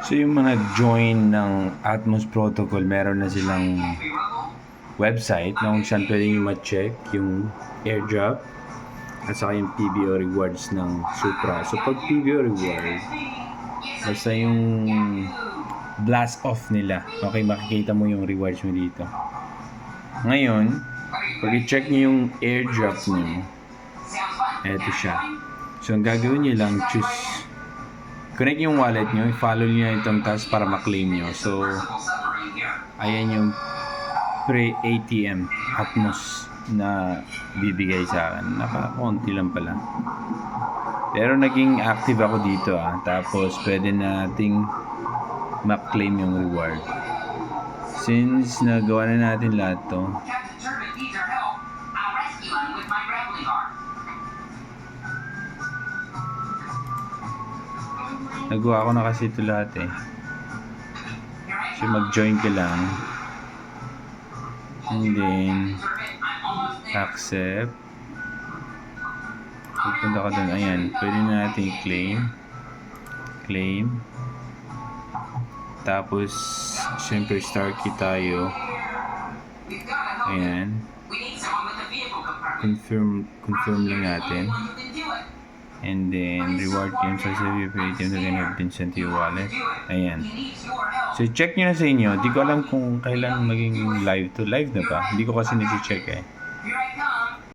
So yung mga join ng Atmos Protocol, meron na silang website na kung saan pwede nyo ma-check yung airdrop at saka yung PBO rewards ng Supra. So pag PBO reward, basta yung blast off nila, okay, makikita mo yung rewards mo dito. Ngayon, pag i-check nyo yung airdrop nyo, eto siya. So ang gagawin nyo lang, connect yung wallet nyo, i-follow nyo itong task para ma-claim nyo. So, ayan yung pre-ATM Atmos na bibigay sa akin. Nakakonti lang pala. Pero naging active ako dito Tapos pwede nating ma-claim yung reward. Since nagawa na natin lahat to, nagawa ko na kasi ito lahat So mag-join ka lang. And then accept. Pupunta ka dun. Ayan. Pwede na natin i-claim. Claim. Tapos syempre star key tayo. Ayan. Confirm lang natin. And then reward claim sa ATM na then have been sent to your wallet. Ayan. So check nyo na sa inyo. Di ko alam kung kailan maging live to. Live na ba? Hindi ko kasi nisi-check